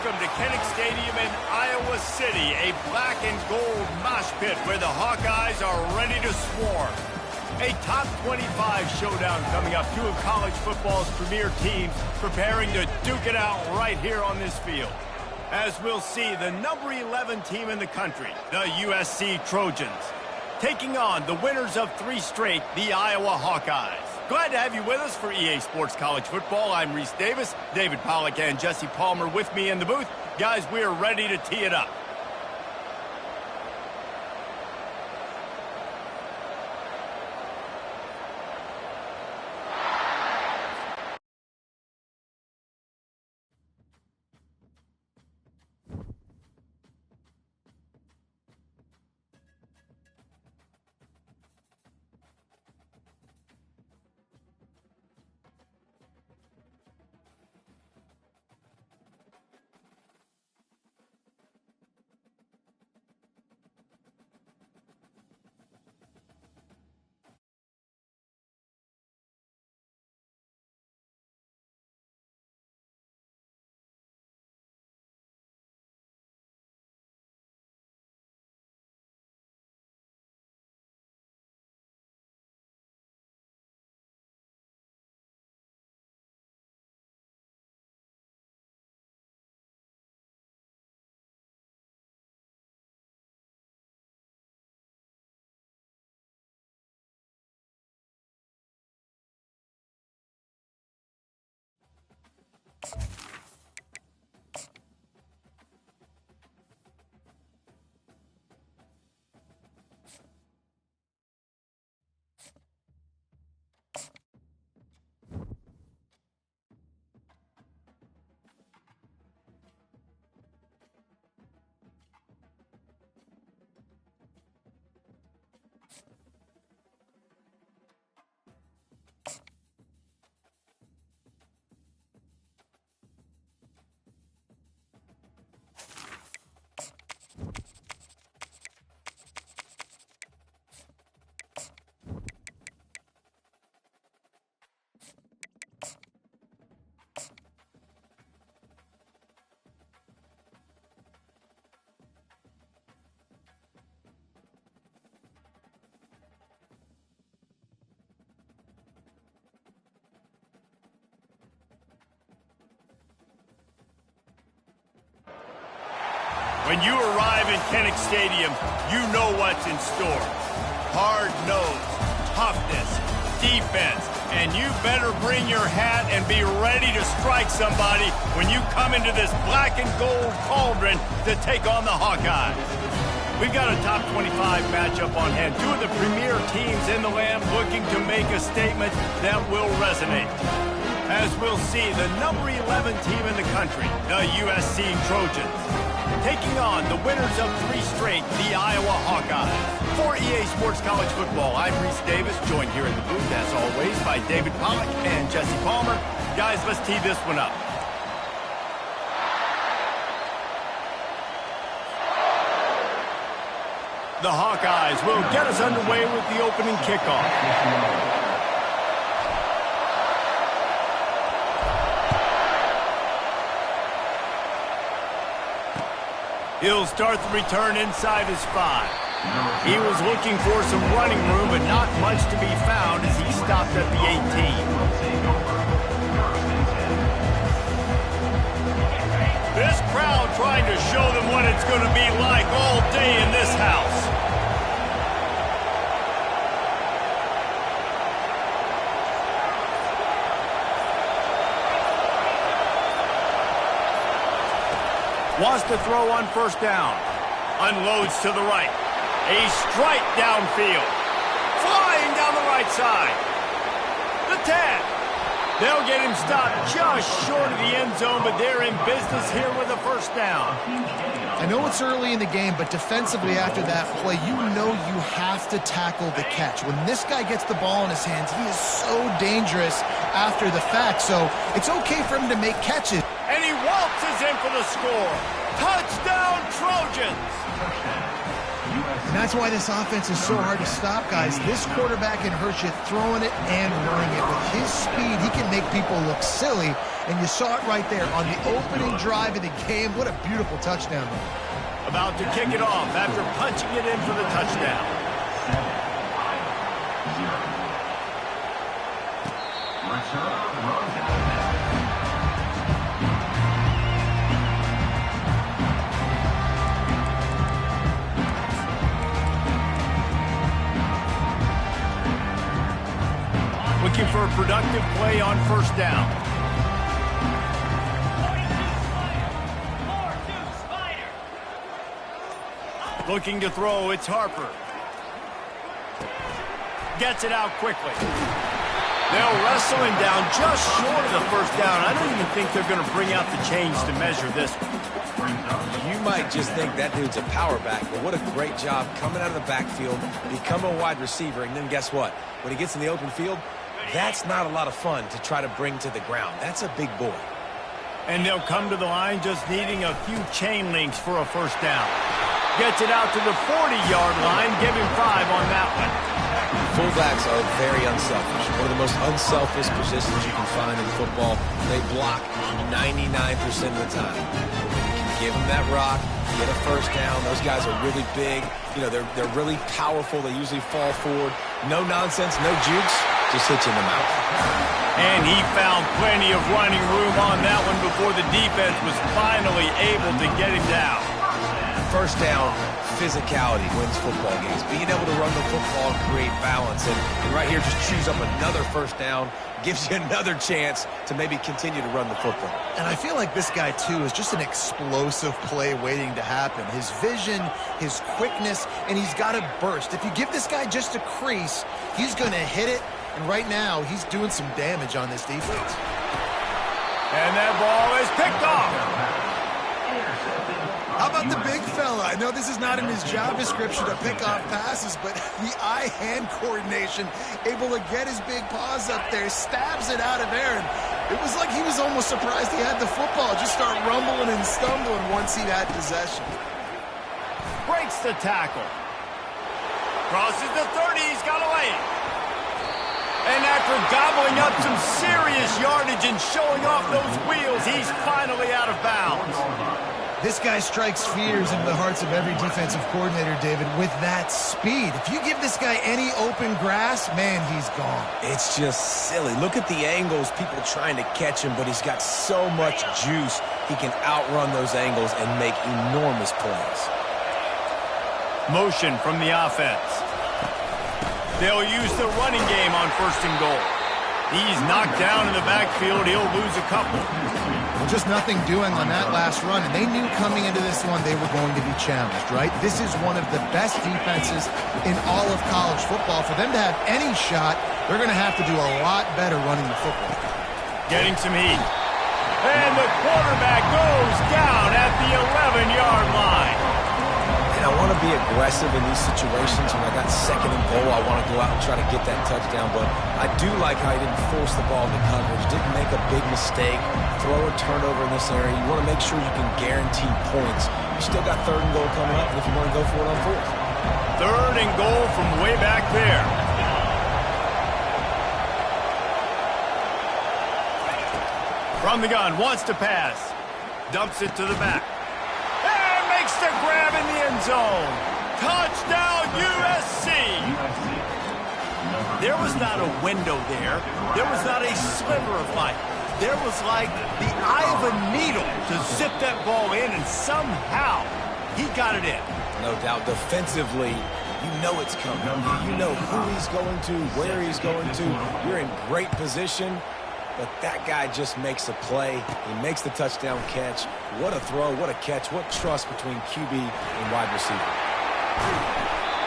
Welcome to Kinnick Stadium in Iowa City, a black and gold mosh pit where the Hawkeyes are ready to swarm. A top 25 showdown coming up, two of college football's premier teams preparing to duke it out right here on this field. As we'll see, the number 11 team in the country, the USC Trojans, taking on the winners of 3 straight, the Iowa Hawkeyes. Glad to have you with us for EA Sports College Football. I'm Reese Davis, David Pollack and Jesse Palmer with me in the booth. Guys, we are ready to tee it up. When you arrive in Kinnick Stadium, you know what's in store. Hard nose, toughness, defense, and you better bring your hat and be ready to strike somebody when you come into this black and gold cauldron to take on the Hawkeyes. We've got a top 25 matchup on hand. Two of the premier teams in the land looking to make a statement that will resonate. As we'll see, the number 11 team in the country, the USC Trojans, taking on the winners of 3 straight, the Iowa Hawkeyes. For EA Sports College Football, I'm Reese Davis, joined here in the booth, as always, by David Pollack and Jesse Palmer. Guys, let's tee this one up. The Hawkeyes will get us underway with the opening kickoff. He'll start the return inside his 5. He was looking for some running room, but not much to be found as he stopped at the 18. This crowd trying to show them what it's going to be like all day in this house. Wants to throw on first down. Unloads to the right. A strike downfield. Flying down the right side. The 10. They'll get him stopped just short of the end zone, but they're in business here with a first down. I know it's early in the game, but defensively after that play, you know you have to tackle the catch. When this guy gets the ball in his hands, he is so dangerous after the fact, so it's okay for him to make catches. And he waltzes in for the score. Touchdown, Trojans! And that's why this offense is so hard to stop, guys. This quarterback can hurt you throwing it and running it. With his speed, he can make people look silly And you saw it right there on the opening drive of the game. What a beautiful touchdown. About to kick it off after punching it in for the touchdown. Looking for a productive play on first down. Looking to throw, it's Harper. Gets it out quickly. They'll wrestle him down just short of the first down. I don't even think they're going to bring out the chains to measure this one. You might just think that dude's a power back, but what a great job coming out of the backfield, become a wide receiver, and then guess what? When he gets in the open field, that's not a lot of fun to try to bring to the ground. That's a big boy. And they'll come to the line just needing a few chain links for a first down. Gets it out to the 40-yard line. Give him 5 on that one. Fullbacks are very unselfish. One of the most unselfish positions you can find in football. They block 99% of the time. When you can give them that rock, get a first down. Those guys are really big. You know, they're really powerful. They usually fall forward. No nonsense, no jukes. Just hit you in the mouth. And he found plenty of running room on that one before the defense was finally able to get him down. First down, physicality wins football games. Being able to run the football and create balance. And right here, just choose up another first down, gives you another chance to maybe continue to run the football. And I feel like this guy, too, is just an explosive play waiting to happen. His vision, his quickness, and he's got a burst. If you give this guy just a crease, he's going to hit it. And right now, he's doing some damage on this defense. And that ball is picked off. How about the big fella? I know this is not in his job description to pick off passes, but the eye-hand coordination, able to get his big paws up there, stabs it out of there, and it was like he was almost surprised he had the football. Just start rumbling and stumbling once he had possession. Breaks the tackle. Crosses the 30, he's got away. And after gobbling up some serious yardage and showing off those wheels, he's finally out of bounds. This guy strikes fears into the hearts of every defensive coordinator, David, with that speed. If you give this guy any open grass, man, he's gone. It's just silly. Look at the angles, people trying to catch him, but he's got so much juice. He can outrun those angles and make enormous plays. Motion from the offense. They'll use the running game on first and goal. He's knocked down in the backfield. He'll lose a couple. Well, just nothing doing on that last run, and they knew coming into this one they were going to be challenged, right? This is one of the best defenses in all of college football. For them to have any shot, they're going to have to do a lot better running the football. Getting some heat. And the quarterback goes down at the 11-yard line. I want to be aggressive in these situations. When I got second and goal, I want to go out and try to get that touchdown. But I do like how he didn't force the ball into coverage, didn't make a big mistake, throw a turnover in this area. You want to make sure you can guarantee points. You still got third and goal coming up, and if you want to go for it on fourth. Third and goal from way back there. From the gun, wants to pass. Dumps it to the back. Makes the grab in the end zone. Touchdown, USC. There was not a window there. There was not a sliver of light. There was like the eye of a needle to zip that ball in, and somehow he got it in. No doubt. Defensively, you know it's coming. You know who he's going to, where he's going to. You're in great position. But that guy just makes a play. He makes the touchdown catch. What a throw, what a catch, what trust between QB and wide receiver.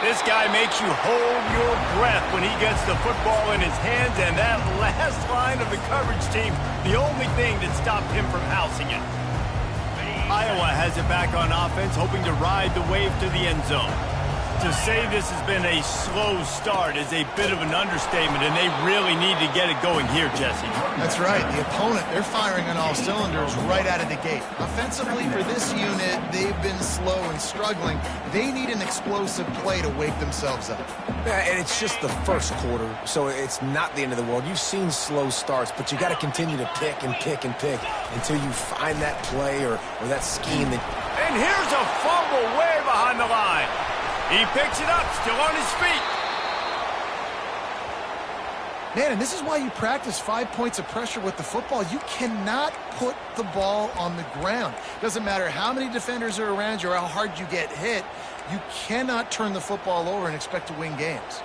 This guy makes you hold your breath when he gets the football in his hands, and that last line of the coverage team, the only thing that stopped him from housing it. Iowa has it back on offense, hoping to ride the wave to the end zone. To say this has been a slow start is a bit of an understatement, and they really need to get it going here, Jesse. That's right. The opponent, they're firing on all cylinders right out of the gate. Offensively, for this unit, they've been slow and struggling. They need an explosive play to wake themselves up. Yeah, and it's just the first quarter, so it's not the end of the world. You've seen slow starts, but you got to continue to pick and pick and pick until you find that play or that scheme. And here's a fumble way behind the line. He picks it up, still on his feet. Man, and this is why you practice 5 points of pressure with the football. You cannot put the ball on the ground. Doesn't matter how many defenders are around you or how hard you get hit. You cannot turn the football over and expect to win games.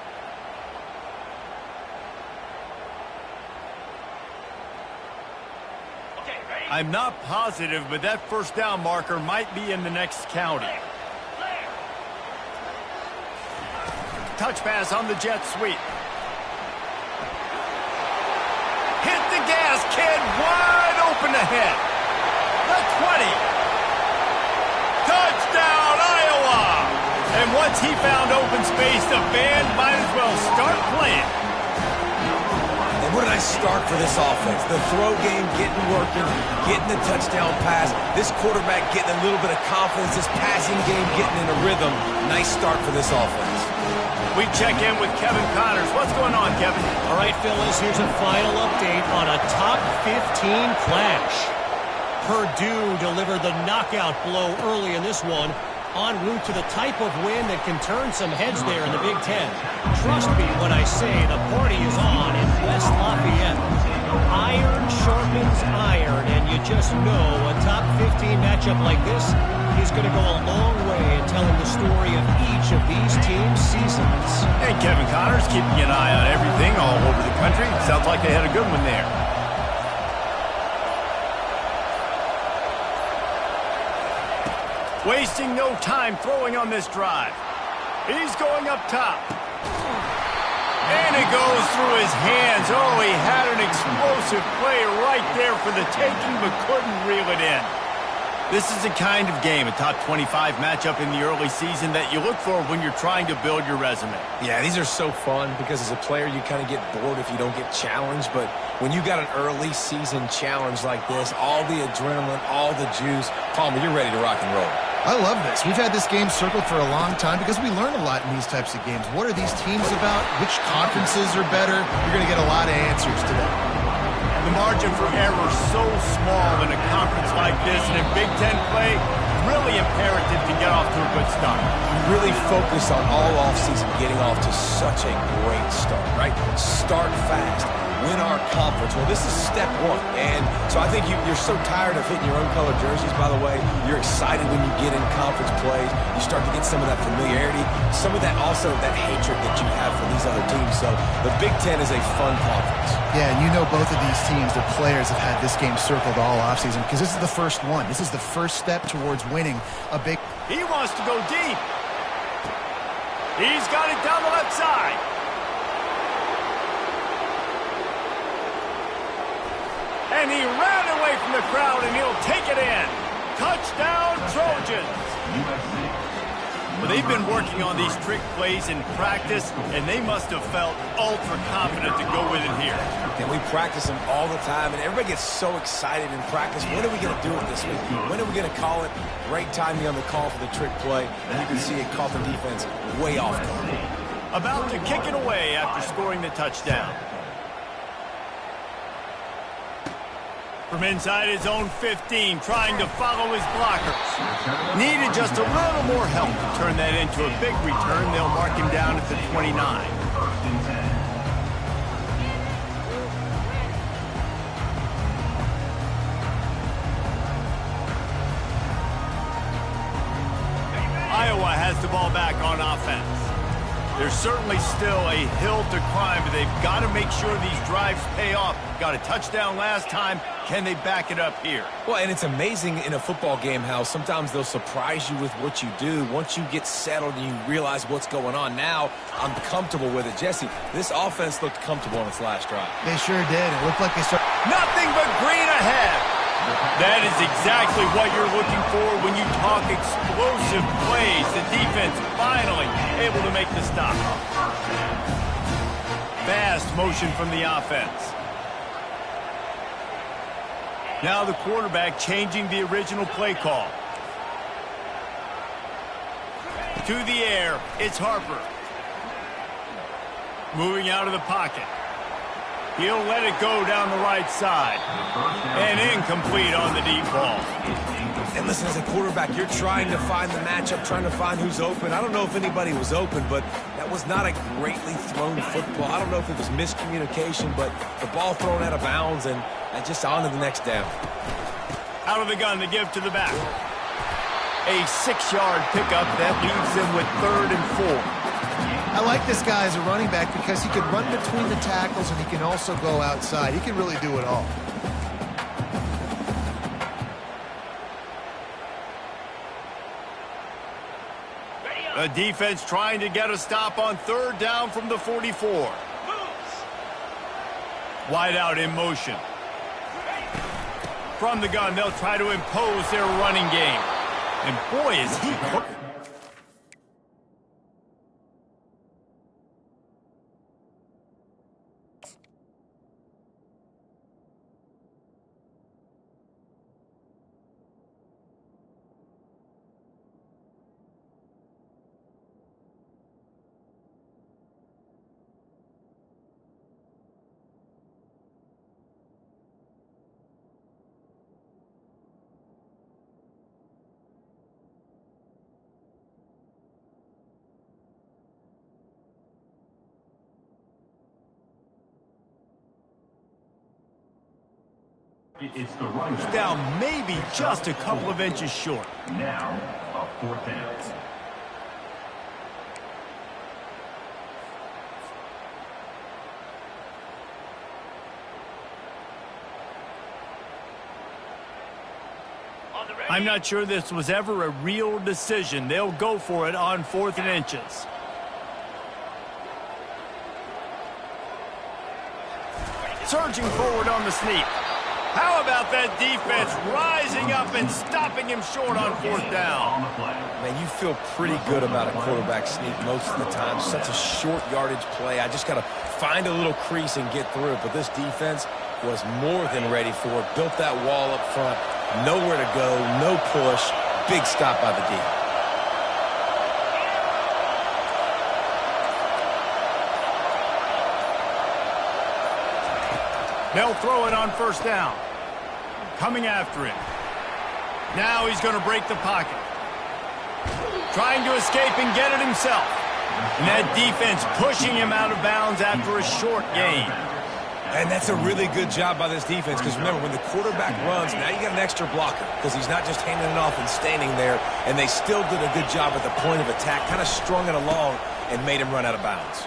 I'm not positive, but that first down marker might be in the next county. Touch pass on the jet sweep. Hit the gas, kid. Wide open ahead. The 20. Touchdown, Iowa. And once he found open space, the band might as well start playing. And what a nice start for this offense. The throw game getting working, getting the touchdown pass. This quarterback getting a little bit of confidence. This passing game getting in a rhythm. Nice start for this offense. We check in with Kevin Connors. What's going on, Kevin? All right, Phyllis, here's a final update on a top 15 clash. Purdue delivered the knockout blow early in this one, en route to the type of win that can turn some heads there in the Big Ten. Trust me when I say the party is on in West Lafayette. Iron sharpens iron, and you just know a top 15 matchup like this is going to go a long way in telling the story of each of these teams' seasons. And Kevin Connors keeping an eye on everything all over the country. Sounds like they had a good one there. Wasting no time throwing on this drive. He's going up top. And it goes through his hands. Oh, he had an explosive play right there for the taking, but couldn't reel it in. This is the kind of game, a top 25 matchup in the early season, that you look for when you're trying to build your resume. Yeah, these are so fun because as a player, you kind of get bored if you don't get challenged. But when you got an early season challenge like this, all the adrenaline, all the juice, Palmer, you're ready to rock and roll. I love this. We've had this game circled for a long time because we learn a lot in these types of games. What are these teams about? Which conferences are better? You're going to get a lot of answers today. The margin for error so small in a conference like this, and in Big Ten play, really imperative to get off to a good start. Really focus on all offseason getting off to such a great start, right? Start fast. Win our conference. Well, this is step one. And so I think you're so tired of hitting your own colored jerseys, by the way. You're excited when you get in conference plays. You start to get some of that familiarity, some of that also that hatred that you have for these other teams. So the Big Ten is a fun conference. Yeah, and you know both of these teams, the players have had this game circled all offseason because this is the first one. This is the first step towards winning a big... He wants to go deep. He's got it down the left side. And he ran away from the crowd, and he'll take it in. Touchdown, Trojans. Well, they've been working on these trick plays in practice, and they must have felt ultra confident to go with it here. And we practice them all the time, and everybody gets so excited in practice. When are we going to do it this week? When are we going to call it? Great timing on the call for the trick play, and you can see it caught the defense way off guard. About to kick it away after scoring the touchdown. From inside his own 15, trying to follow his blockers. Needed just a little more help to turn that into a big return. They'll mark him down at the 29. Iowa has the ball back on offense. There's certainly still a hill to climb, but they've got to make sure these drives pay off. Got a touchdown last time. Can they back it up here? Well, and it's amazing in a football game how sometimes they'll surprise you with what you do. Once you get settled and you realize what's going on, now I'm comfortable with it. Jesse, this offense looked comfortable on its last drive. They sure did. It looked like they started... Nothing but green ahead. That is exactly what you're looking for when you talk explosive plays. The defense finally able to make the stop. Fast motion from the offense. Now the quarterback changing the original play call. To the air, it's Harper. Moving out of the pocket. He'll let it go down the right side. And incomplete on the deep ball. And listen, as a quarterback, you're trying to find the matchup, trying to find who's open. I don't know if anybody was open, but that was not a greatly thrown football. I don't know if it was miscommunication, but the ball thrown out of bounds and just on to the next down. Out of the gun to give to the back. A 6-yard pickup that leaves them with 3rd and 4. I like this guy as a running back because he can run between the tackles and he can also go outside. He can really do it all. The defense trying to get a stop on 3rd down from the 44. Wide out in motion. From the gun, they'll try to impose their running game. And boy, is he quick. It's the running back. Down maybe just a couple of inches short. Now, a 4th down. I'm not sure this was ever a real decision. They'll go for it on 4th and inches. Surging forward on the sneak. How about that defense rising up and stopping him short on 4th down? Man, you feel pretty good about a quarterback sneak most of the time. Such a short yardage play. I just got to find a little crease and get through it. But this defense was more than ready for it. Built that wall up front. Nowhere to go. No push. Big stop by the D. They'll throw it on 1st down. Coming after him. Now he's going to break the pocket. Trying to escape and get it himself. And that defense pushing him out of bounds after a short gain. And that's a really good job by this defense because remember, when the quarterback runs, now you got an extra blocker because he's not just handing it off and standing there. And they still did a good job at the point of attack, kind of strung it along and made him run out of bounds.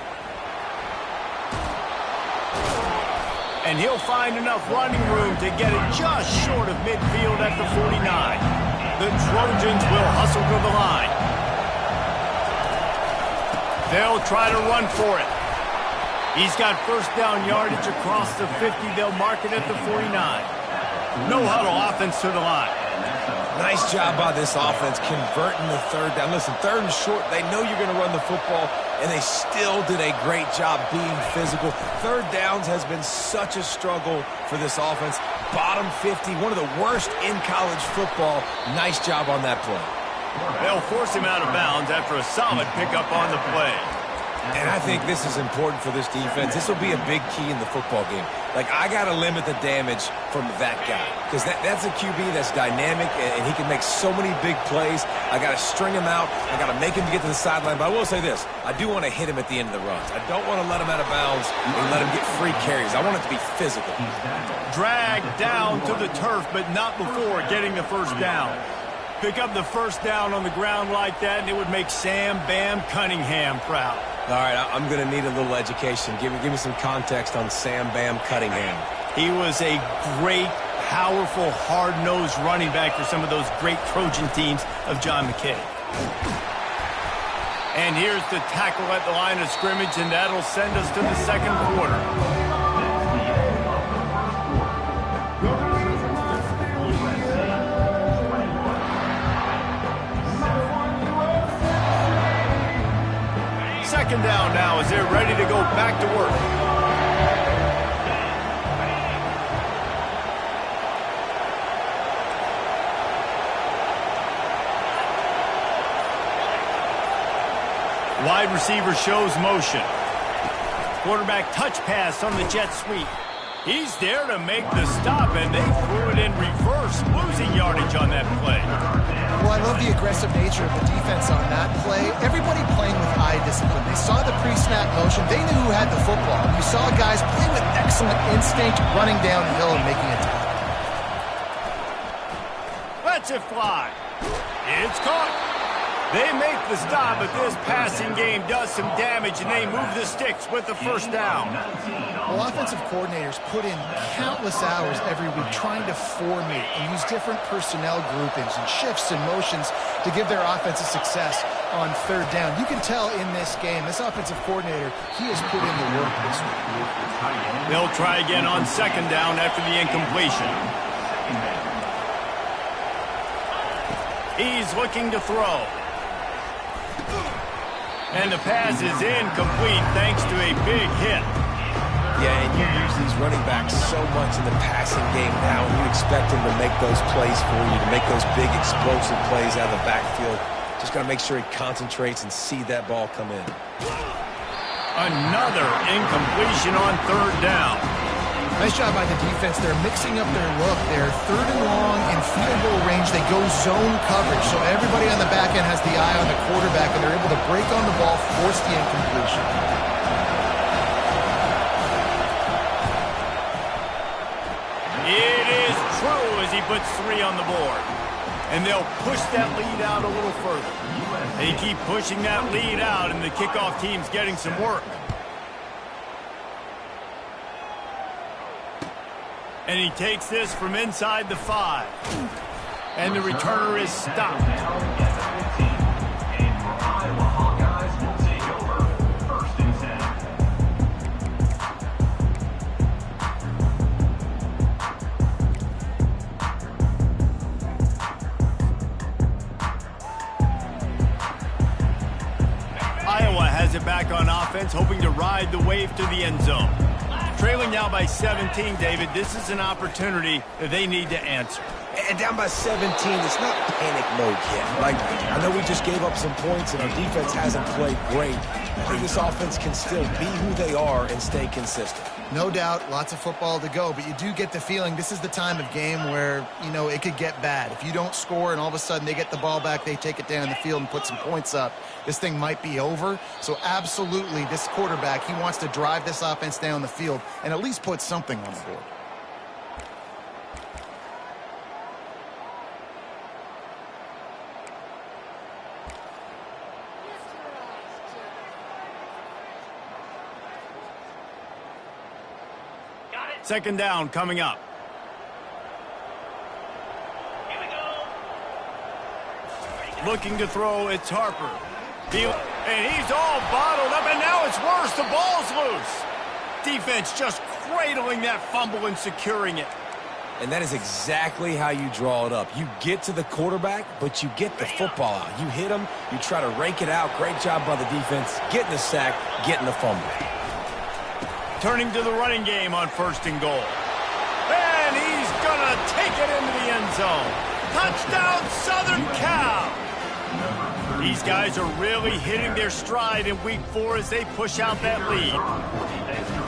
And he'll find enough running room to get it just short of midfield at the 49. The Trojans will hustle to the line. They'll try to run for it. He's got 1st down yardage across the 50. They'll mark it at the 49. No huddle offense to the line. Nice job by this offense converting the 3rd down. Listen, 3rd and short, they know you're going to run the football, and they still did a great job being physical. 3rd downs has been such a struggle for this offense. Bottom 50, one of the worst in college football. Nice job on that play. They'll force him out of bounds after a solid pickup on the play. And I think this is important for this defense. This will be a big key in the football game. Like, I got to limit the damage from that guy because that's a QB that's dynamic, and he can make so many big plays. I got to string him out. I got to make him get to the sideline. But I will say this. I do want to hit him at the end of the runs. I don't want to let him out of bounds and let him get free carries. I want it to be physical. Dragged down to the turf, but not before getting the 1st down. Pick up the 1st down on the ground like that, and it would make Sam Bam Cunningham proud. All right, I'm going to need a little education. Give me some context on Sam Bam Cunningham. He was a great, powerful, hard-nosed running back for some of those great Trojan teams of John McKay. And here's the tackle at the line of scrimmage, and that'll send us to the 2nd quarter. second down now as they're ready to go back to work. Wide receiver shows motion. Quarterback touch pass on the jet sweep. He's there to make the stop, and they threw it in reverse, losing yardage on that play. Well, I love the aggressive nature of the defense on that play. Everybody playing with eye discipline. They saw the pre-snap motion. They knew who had the football. You saw guys play with excellent instinct, running down the hill and making a tackle. Lets it fly. It's caught. They make the stop, but this passing game does some damage, and they move the sticks with the first down. Well, offensive coordinators put in countless hours every week trying to formate and use different personnel groupings and shifts and motions to give their offense a success on third down. You can tell in this game, this offensive coordinator, he has put in the work this week. They'll try again on second down after the incompletion. He's looking to throw. And the pass is incomplete thanks to a big hit. Yeah, and you use these running backs so much in the passing game now, and you expect them to make those plays for you, to make those big explosive plays out of the backfield. Just got to make sure he concentrates and see that ball come in. Another incompletion on third down. Nice job by the defense. They're mixing up their look. They're third and long in field goal range. They go zone coverage. So everybody on the back end has the eye on the quarterback, and they're able to break on the ball, force the incompletion. It is true as he puts 3 on the board. And they'll push that lead out a little further. They keep pushing that lead out, and the kickoff team's getting some work. And he takes this from inside the 5. And the returner is stopped. Iowa has it back on offense, hoping to ride the wave to the end zone. Trailing now by 17, David. This is an opportunity that they need to answer. And down by 17, it's not panic mode yet. Like, I know we just gave up some points and our defense hasn't played great. I think this offense can still be who they are and stay consistent. No doubt, lots of football to go, but you do get the feeling this is the time of game where, you know, it could get bad. If you don't score and all of a sudden they get the ball back, they take it down the field and put some points up, this thing might be over. So absolutely, this quarterback, he wants to drive this offense down the field and at least put something on the board. Second down coming up. Here we go. Looking to throw, it's Harper. And he's all bottled up, and now it's worse. The ball's loose. Defense just cradling that fumble and securing it. And that is exactly how you draw it up. You get to the quarterback, but you get the football out. You hit him, you try to rake it out. Great job by the defense, getting the sack, getting the fumble. Turning to the running game on first and goal. And he's going to take it into the end zone. Touchdown, Southern Cal! These guys are really hitting their stride in week 4 as they push out that lead.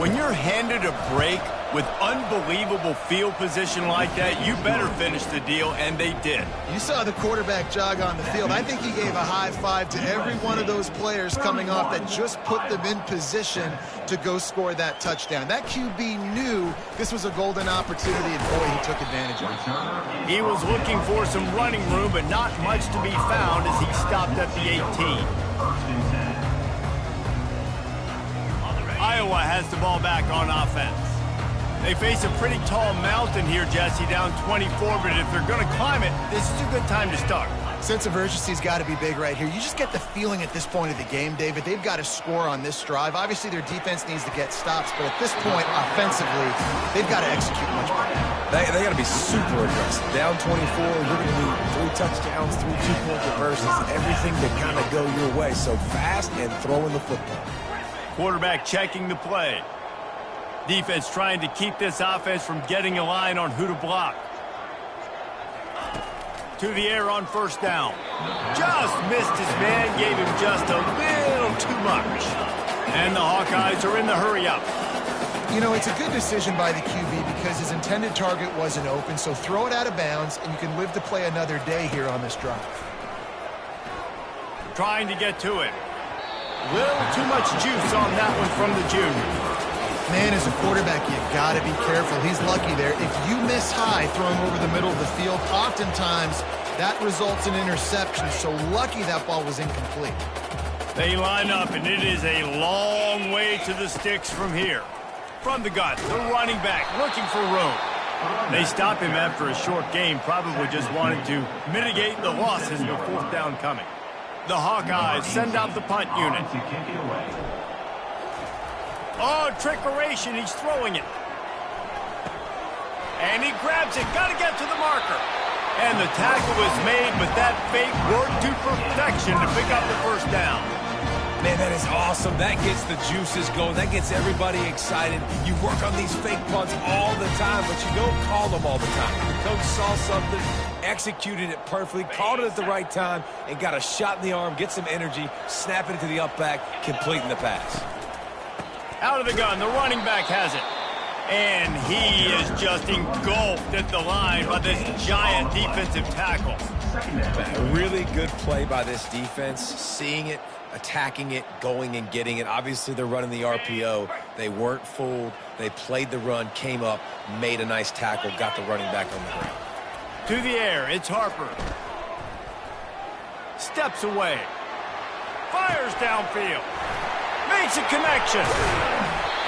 When you're handed a break with unbelievable field position like that, you better finish the deal, and they did. You saw the quarterback jog on the field. I think he gave a high five to every one of those players coming off that just put them in position to go score that touchdown. That QB knew this was a golden opportunity, and boy, he took advantage of it. He was looking for some running room, but not much to be found as he stopped at the 18. Iowa has the ball back on offense. They face a pretty tall mountain here, Jesse, down 24, but if they're going to climb it, this is a good time to start. Sense of urgency's got to be big right here. You just get the feeling at this point of the game, David, they've got to score on this drive. Obviously, their defense needs to get stops, but at this point, offensively, they've got to execute much better. They got to be super aggressive. Down 24, you're going to need 3 touchdowns, 3 2-point conversions, everything to kind of go your way. So fast and throwing the football. Quarterback checking the play. Defense trying to keep this offense from getting a line on who to block. To the air on first down. Just missed his man, gave him just a little too much. And the Hawkeyes are in the hurry-up. You know, it's a good decision by the QB because his intended target wasn't open, so throw it out of bounds, and you can live to play another day here on this drive. Trying to get to it. Little too much juice on that one from the junior. Man, as a quarterback, you got to be careful. He's lucky there. If you miss high throwing over the middle of the field, oftentimes that results in interception. So lucky that ball was incomplete. They line up, and it is a long way to the sticks from here. From the gun, the running back looking for room. They stop him after a short game, probably just wanting to mitigate the losses with 4th down coming. The Hawkeyes send out the punt unit. Oh, trickeration, he's throwing it. And he grabs it, got to get to the marker. And the tackle was made, but that fake worked to perfection to pick up the first down. Man, that is awesome. That gets the juices going. That gets everybody excited. You work on these fake punts all the time, but you don't call them all the time. The coach saw something, executed it perfectly, called it at the right time, and got a shot in the arm, get some energy, snap it to the up back, completing the pass. Out of the gun, the running back has it. And he is just engulfed at the line by this giant defensive tackle. A really good play by this defense, seeing it, attacking it, going and getting it. Obviously, they're running the RPO. They weren't fooled. They played the run, came up, made a nice tackle, got the running back on the ground. To the air, it's Harper. Steps away. Fires downfield. Makes a connection.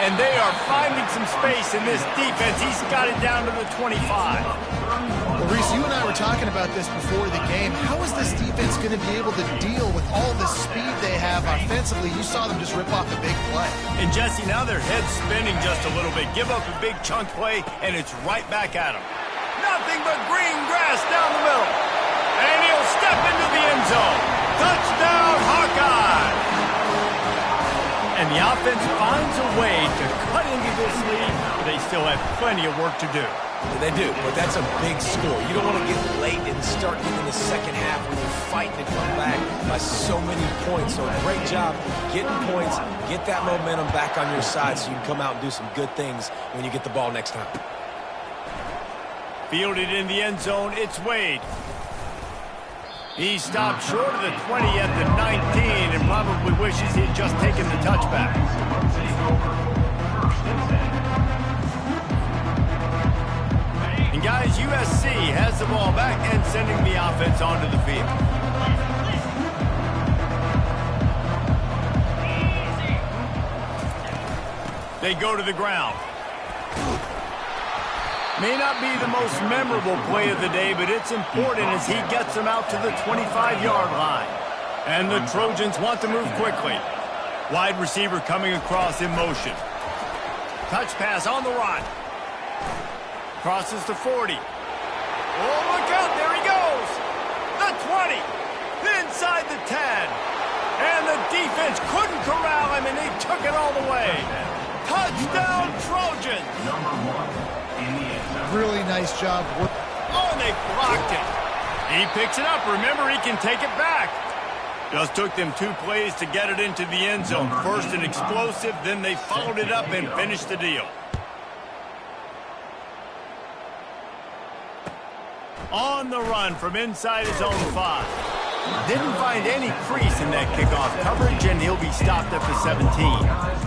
And they are finding some space in this defense. He's got it down to the 25. Well, Reese, you and I were talking about this before the game. How is this defense going to be able to deal with all the speed they have offensively? You saw them just rip off a big play. And, Jesse, now their head's spinning just a little bit. Give up a big chunk play, and it's right back at them. Nothing but green grass down the middle. And he'll step into the end zone. Touchdown, Hawkeye! And the offense finds a way to cut into this lead, but they still have plenty of work to do. They do, but that's a big score. You don't want to get late and start in the second half when you're fighting to come back by so many points. So great job getting points, get that momentum back on your side so you can come out and do some good things when you get the ball next time. Fielded in the end zone, it's Wade. He stopped short of the 20 at the 19 and probably wishes he had just taken the touchback. And guys, USC has the ball back and sending the offense onto the field. They go to the ground. May not be the most memorable play of the day, but it's important as he gets them out to the 25-yard line. And the Trojans want to move quickly. Wide receiver coming across in motion. Touch pass on the run. Crosses the 40. Oh, look out, there he goes. The 20. Inside the 10. And the defense couldn't corral him, and they took it all the way. Touchdown, Trojans. Number 1. Really nice job. Oh, they blocked it. He picks it up. Remember, he can take it back. Just took them 2 plays to get it into the end zone. First an explosive, then they followed it up and finished the deal. On the run from inside his own 5. Didn't find any crease in that kickoff coverage, and he'll be stopped at the 17.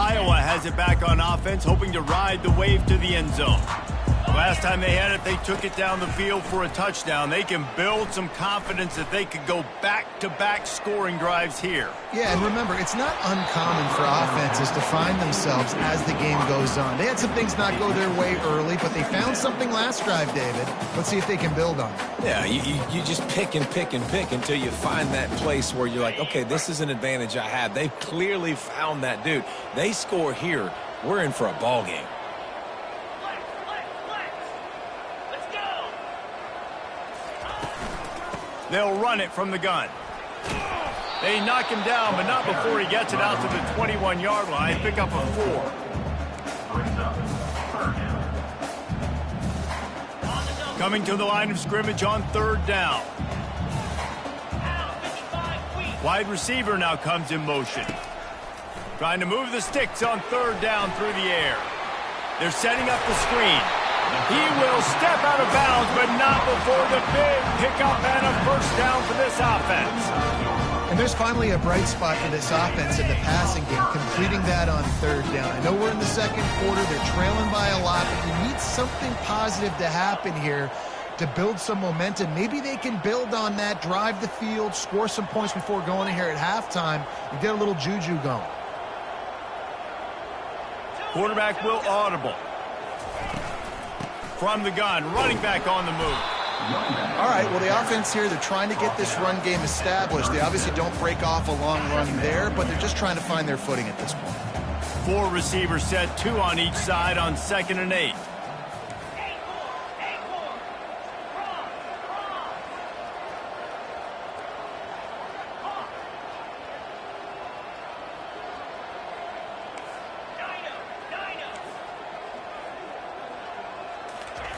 Iowa has it back on offense, hoping to ride the wave to the end zone. Last time they had it, they took it down the field for a touchdown. They can build some confidence that they could go back-to-back scoring drives here. Yeah, and remember, it's not uncommon for offenses to find themselves as the game goes on. They had some things not go their way early, but they found something last drive, David. Let's see if they can build on it. Yeah, you just pick and pick and pick until you find that place where you're like, okay, this is an advantage I have. They've clearly found that dude. They score here, we're in for a ball game. They'll run it from the gun. They knock him down, but not before he gets it out to the 21-yard line. Pick up a 4. Coming to the line of scrimmage on 3rd down. Wide receiver now comes in motion. Trying to move the sticks on 3rd down through the air. They're setting up the screen. He will step out of bounds, but not before the big pickup and a 1st down for this offense. And there's finally a bright spot for this offense in the passing game, completing that on 3rd down. I know we're in the 2nd quarter. They're trailing by a lot, but you need something positive to happen here to build some momentum. Maybe they can build on that, drive the field, score some points before going in here at halftime, and get a little juju going. Quarterback will audible. From the gun, running back on the move. All right, well, the offense here, they're trying to get this run game established. They obviously don't break off a long run there, but they're just trying to find their footing at this point. 4 receivers set, 2 on each side on 2nd and 8.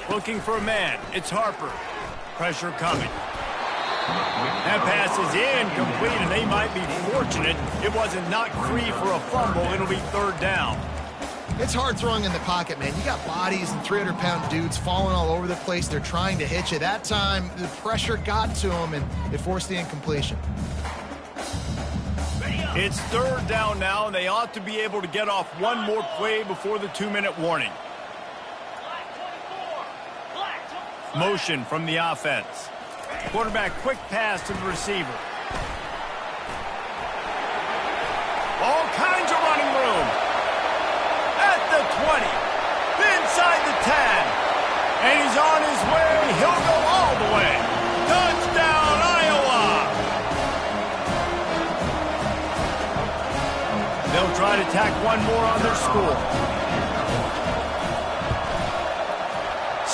Looking for a man. It's Harper. Pressure coming. That pass is incomplete, and they might be fortunate it wasn't knocked free for a fumble. It'll be 3rd down. It's hard throwing in the pocket, man. You got bodies and 300-pound dudes falling all over the place. They're trying to hit you. That time, the pressure got to them, and it forced the incompletion. It's 3rd down now, and they ought to be able to get off one more play before the 2-minute warning. Motion from the offense. Quarterback quick pass to the receiver. All kinds of running room. At the 20. Inside the 10. And he's on his way. He'll go all the way. Touchdown, Iowa. They'll try to tack one more on their score.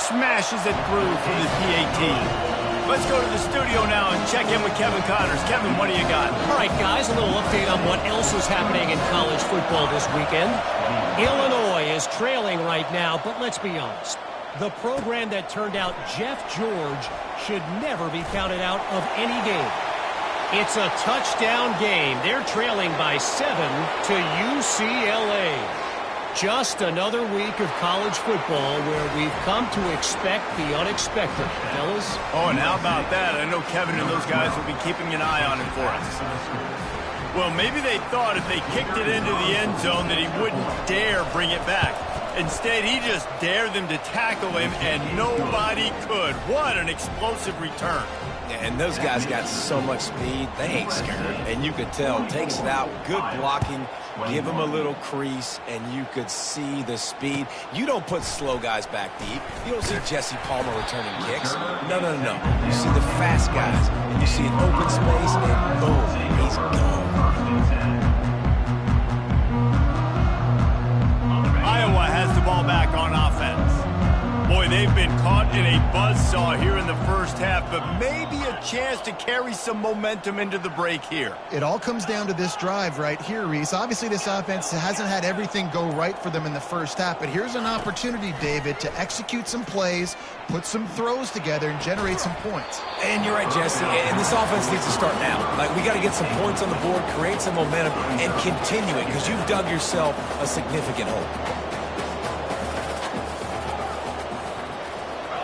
Smashes it through for the PAT. Let's go to the studio now and check in with Kevin Connors. Kevin, what do you got? All right, guys, a little update on what else is happening in college football this weekend. Illinois is trailing right now, but let's be honest. The program that turned out Jeff George should never be counted out of any game. It's a touchdown game. They're trailing by 7 to UCLA. Just another week of college football where we've come to expect the unexpected, fellas. Oh, and how about that? I know Kevin and those guys will be keeping an eye on it for us. Well, maybe they thought if they kicked it into the end zone that he wouldn't dare bring it back. Instead, he just dared them to tackle him, and nobody could. What an explosive return. And those guys got so much speed, they ain't scared. And you could tell, takes it out, good blocking, give them a little crease, and you could see the speed. You don't put slow guys back deep. You don't see Jesse Palmer returning kicks. No. You see the fast guys, and you see an open space, and boom, he's gone. Iowa has the ball back on offense. Boy, they've been caught in a buzzsaw here in the first half, but maybe a chance to carry some momentum into the break here. It all comes down to this drive right here, Reese. Obviously, this offense hasn't had everything go right for them in the first half, but here's an opportunity, David, to execute some plays, put some throws together, and generate some points. And you're right, Jesse, and this offense needs to start now. Like, we got to get some points on the board, create some momentum, and continue it, because you've dug yourself a significant hole.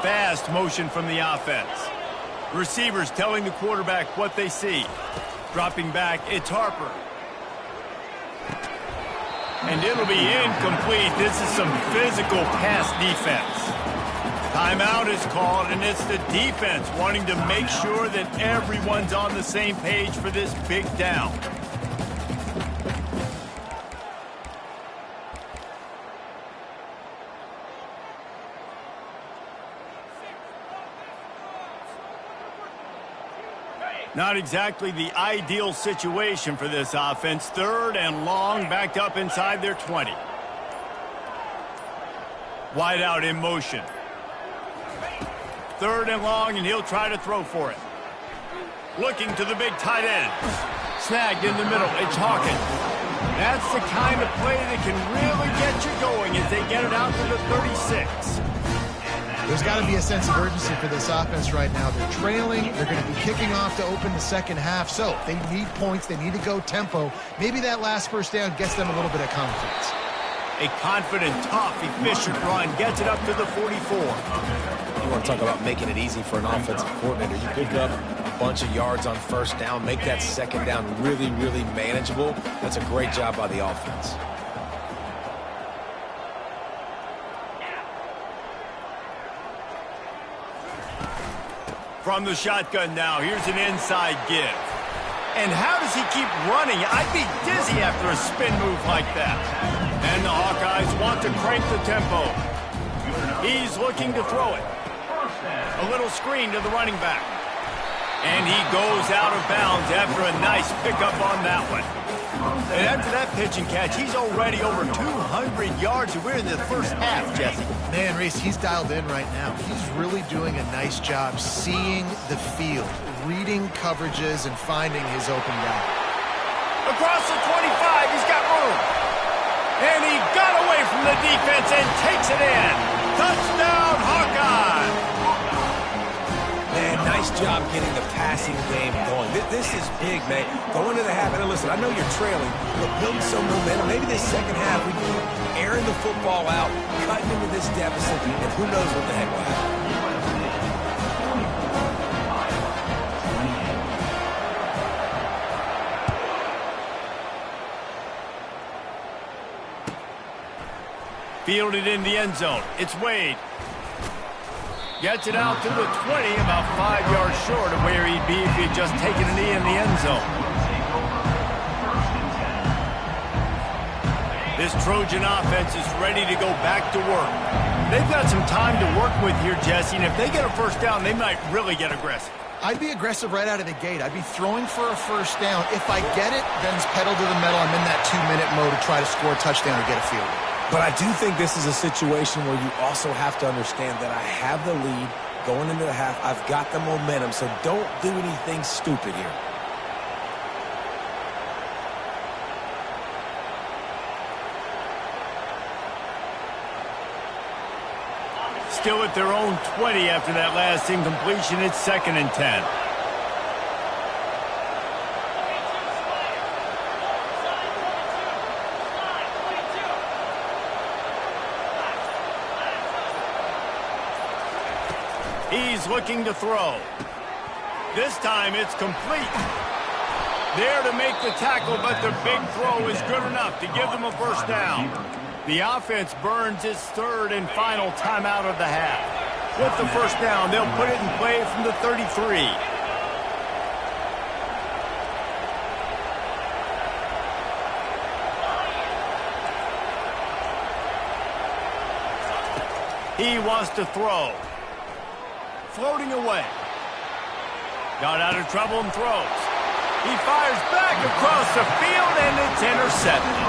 Fast motion from the offense. Receivers telling the quarterback what they see. Dropping back, it's Harper. And it'll be incomplete. This is some physical pass defense. Timeout is called, and it's the defense wanting to make sure that everyone's on the same page for this big down. Not exactly the ideal situation for this offense. 3rd and long, backed up inside their 20. Wide out in motion. 3rd and long, and he'll try to throw for it. Looking to the big tight end. Snagged in the middle. It's Hawkins. That's the kind of play that can really get you going as they get it out to the 36. There's got to be a sense of urgency for this offense right now. They're trailing. They're going to be kicking off to open the second half. So they need points. They need to go tempo. Maybe that last first down gets them a little bit of confidence. A confident, tough, efficient run gets it up to the 44. You want to talk about making it easy for an offensive coordinator. You pick up a bunch of yards on first down, make that second down really, really manageable. That's a great job by the offense. From the shotgun now, here's an inside give. And how does he keep running? I'd be dizzy after a spin move like that. And the Hawkeyes want to crank the tempo. He's looking to throw it. A little screen to the running back. And he goes out of bounds after a nice pickup on that one. And after that pitch and catch, he's already over 200 yards, and we're in the first half, Jesse. Man, Reese, he's dialed in right now. He's really doing a nice job seeing the field, reading coverages, and finding his open guy. Across the 25, he's got room. And he got away from the defense and takes it in. Touchdown, Hawkeye! Man, nice job getting the passing game going. This is big, man. Going to the half. And listen, I know you're trailing, but building some momentum. Maybe this second half we can airing the football out, cutting into this deficit, and who knows what the heck will happen. Fielded in the end zone. It's Wade. Gets it out to the 20, about 5 yards short of where he'd be if he'd just taken a knee in the end zone. This Trojan offense is ready to go back to work. They've got some time to work with here, Jesse, and if they get a first down, they might really get aggressive. I'd be aggressive right out of the gate. I'd be throwing for a first down. If I get it, then it's pedal to the metal. I'm in that 2-minute mode to try to score a touchdown or get a field goal. But I do think this is a situation where you also have to understand that I have the lead going into the half. I've got the momentum, so don't do anything stupid here. Still at their own 20 after that last incompletion. It's 2nd and 10. He's looking to throw. This time it's complete. There to make the tackle, but the big throw is good enough to give them a first down. The offense burns its 3rd and final timeout of the half. With the first down, they'll put it in play from the 33. He wants to throw. Floating away. Got out of trouble and throws. He fires back across the field, and it's intercepted.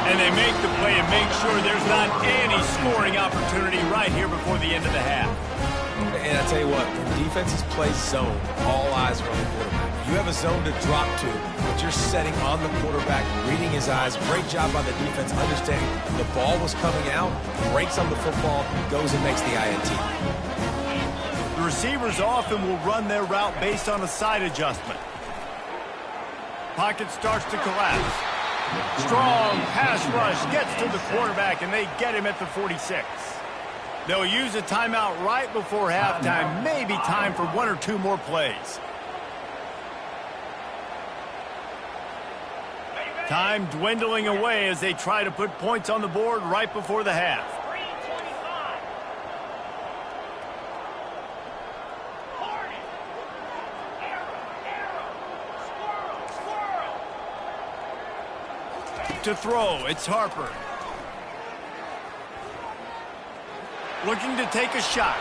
And they make the play and make sure there's not any scoring opportunity right here before the end of the half. And I tell you what, when defenses play zone, all eyes are on the quarterback. You have a zone to drop to, but you're setting on the quarterback, reading his eyes. Great job by the defense, understanding the ball was coming out, breaks on the football, goes and makes the INT. The receivers often will run their route based on a side adjustment. Pocket starts to collapse. Strong pass rush gets to the quarterback, and they get him at the 46. They'll use a timeout right before halftime. Maybe time for 1 or 2 more plays. Time dwindling away as they try to put points on the board right before the half. To throw, it's Harper. Looking to take a shot.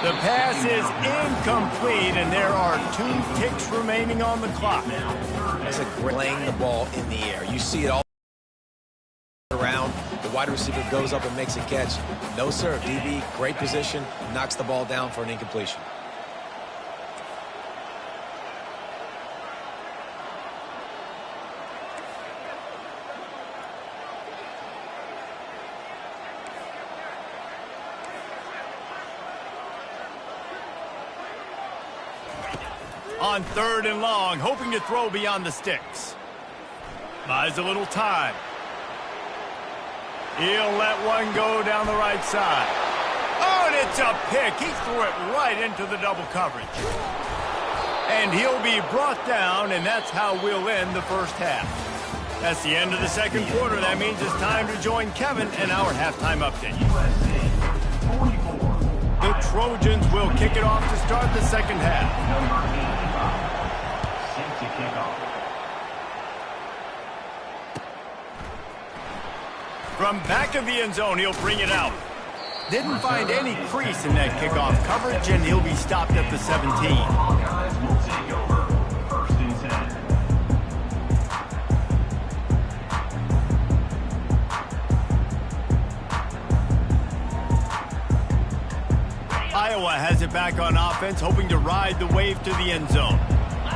The pass is incomplete, and there are 2 ticks remaining on the clock. That's a great laying the ball in the air. You see it all around. The wide receiver goes up and makes a catch. No, sir. DB, great position, knocks the ball down for an incompletion. On 3rd and long, hoping to throw beyond the sticks. Buys a little time. He'll let one go down the right side. Oh, and it's a pick. He threw it right into the double coverage. And he'll be brought down, and that's how we'll end the first half. That's the end of the second quarter. That means it's time to join Kevin and our halftime update. The Trojans will kick it off to start the second half. From back of the end zone, he'll bring it out. Didn't find any crease in that kickoff coverage, and he'll be stopped at the 17. Iowa has it back on offense, hoping to ride the wave to the end zone.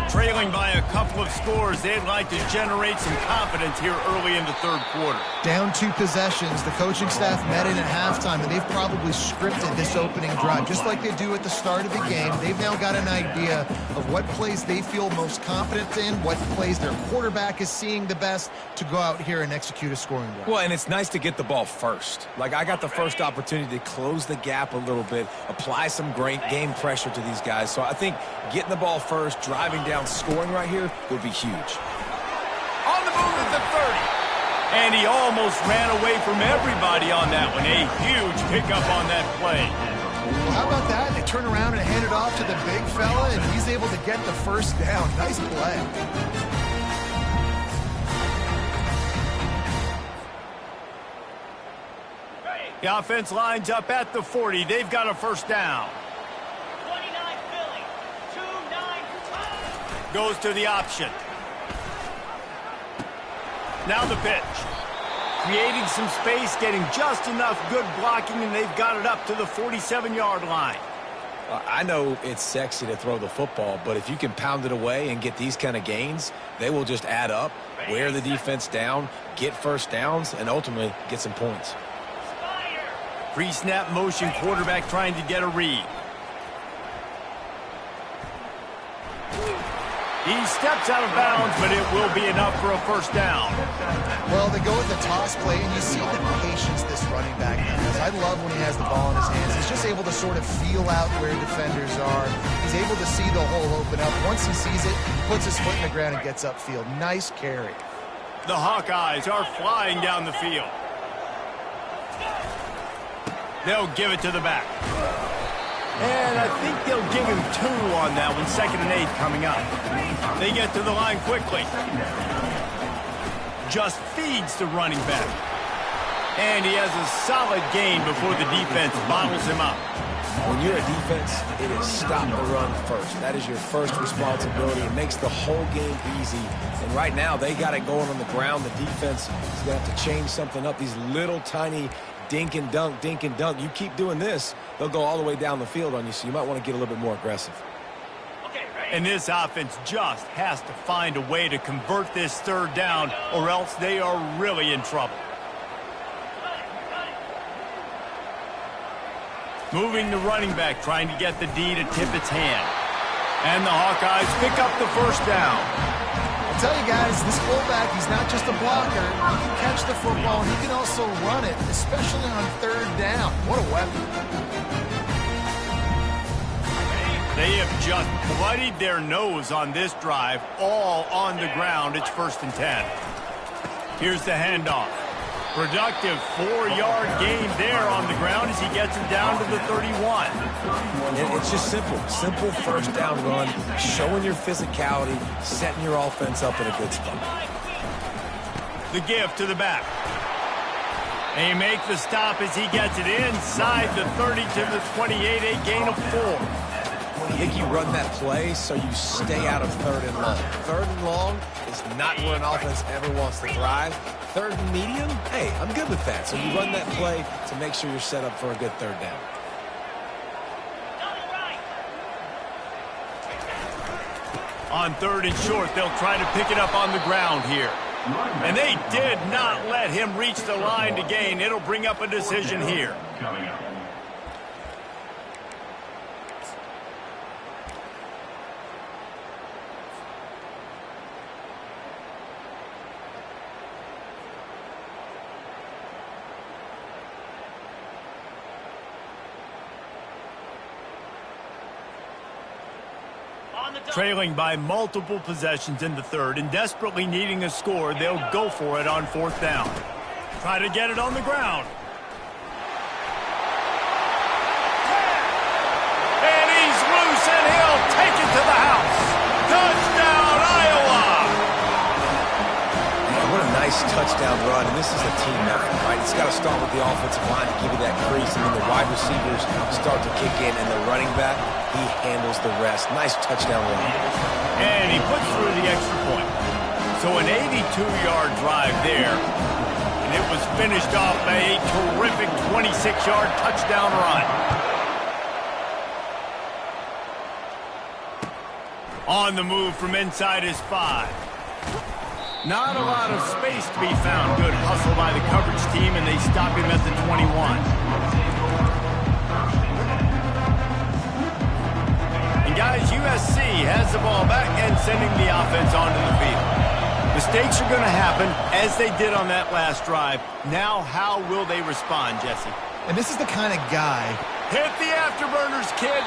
Trailing by a couple of scores, they'd like to generate some confidence here early in the third quarter. Down 2 possessions. The coaching staff met in at halftime, and they've probably scripted this opening drive, just like they do at the start of the game. They've now got an idea of what plays they feel most confident in, what plays their quarterback is seeing the best to go out here and execute a scoring drive. Well, and it's nice to get the ball first. Like, I got the first opportunity to close the gap a little bit, apply some great game pressure to these guys. So I think getting the ball first, driving down, scoring right here would be huge. On the move at the 30. And he almost ran away from everybody on that one. A huge pickup on that play. Well, how about that? They turn around and hand it off to the big fella, and he's able to get the first down. Nice play. The offense lines up at the 40. They've got a first down. 29 Philly, 2-9. Goes to the option. Now the pitch. Creating some space, getting just enough good blocking, and they've got it up to the 47-yard line. I know it's sexy to throw the football, but if you can pound it away and get these kind of gains, they will just add up, wear the defense down, get first downs, and ultimately get some points. Pre-snap motion, quarterback trying to get a read. He steps out of bounds, but it will be enough for a first down. Well, they go with the toss play, and you see the patience this running back has. I love when he has the ball in his hands. He's just able to sort of feel out where defenders are. He's able to see the hole open up. Once he sees it, he puts his foot in the ground and gets upfield. Nice carry. The Hawkeyes are flying down the field. They'll give it to the back. And I think they'll give him 2 on that one. 2nd and 8 coming up. They get to the line quickly. Just feeds the running back. And he has a solid gain before the defense bottles him up. When you're a defense, it is stop the run first. That is your first responsibility. It makes the whole game easy. And right now, they got it going on the ground. The defense is going to have to change something up. These little tiny dink and dunk, dink and dunk. You keep doing this, they'll go all the way down the field on you, so you might want to get a little bit more aggressive. And this offense just has to find a way to convert this 3rd down, or else they are really in trouble. Moving the running back, trying to get the D to tip its hand. And the Hawkeyes pick up the first down. I'll tell you guys, this fullback, he's not just a blocker. He can catch the football, and he can also run it, especially on 3rd down. What a weapon. They have just bloodied their nose on this drive, all on the ground. It's 1st and 10. Here's the handoff. Productive 4-yard gain there on the ground as he gets it down to the 31. It's just simple. Simple first down run, showing your physicality, setting your offense up in a good spot. The give to the back. And he makes the stop as he gets it inside the 30 to the 28, a gain of 4. I think you run that play so you stay out of 3rd and long. 3rd and long is not where an offense ever wants to thrive. 3rd and medium, hey, I'm good with that. So you run that play to make sure you're set up for a good 3rd down. On 3rd and short, they'll try to pick it up on the ground here. And they did not let him reach the line to gain. It'll bring up a decision here. Trailing by multiple possessions in the 3rd and desperately needing a score, they'll go for it on 4th down. Try to get it on the ground. And he's loose, and he'll take it to the house. Touchdown, Iowa! Man, what a nice touchdown run, and this is a team effort, right? It's got to start with the offensive line to give you that crease, and then the wide receivers start to kick in, and the running back, he handles the rest. Nice touchdown run. And he puts through the extra point. So an 82-yard drive there. And it was finished off by a terrific 26-yard touchdown run. On the move from inside his 5. Not a lot of space to be found. Good hustle by the coverage team, and they stop him at the 21. Guys, USC has the ball back and sending the offense onto the field. Mistakes are going to happen, as they did on that last drive. Now, how will they respond, Jesse? And this is the kind of guy. Hit the afterburners, kid.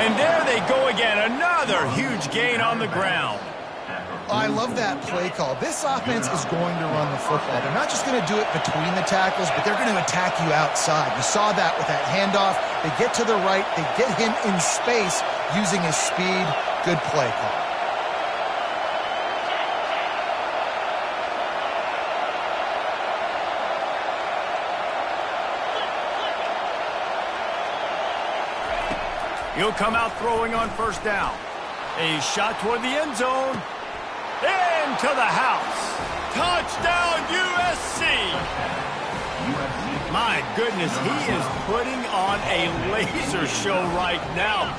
And there they go again. Another huge gain on the ground. I love that play call. This offense is going to run the football. They're not just going to do it between the tackles, but they're going to attack you outside. You saw that with that handoff. They get to the right. They get him in space using his speed. Good play call. He'll come out throwing on 1st down. A shot toward the end zone. Into the house. Touchdown, USC. My goodness, he is putting on a laser show right now.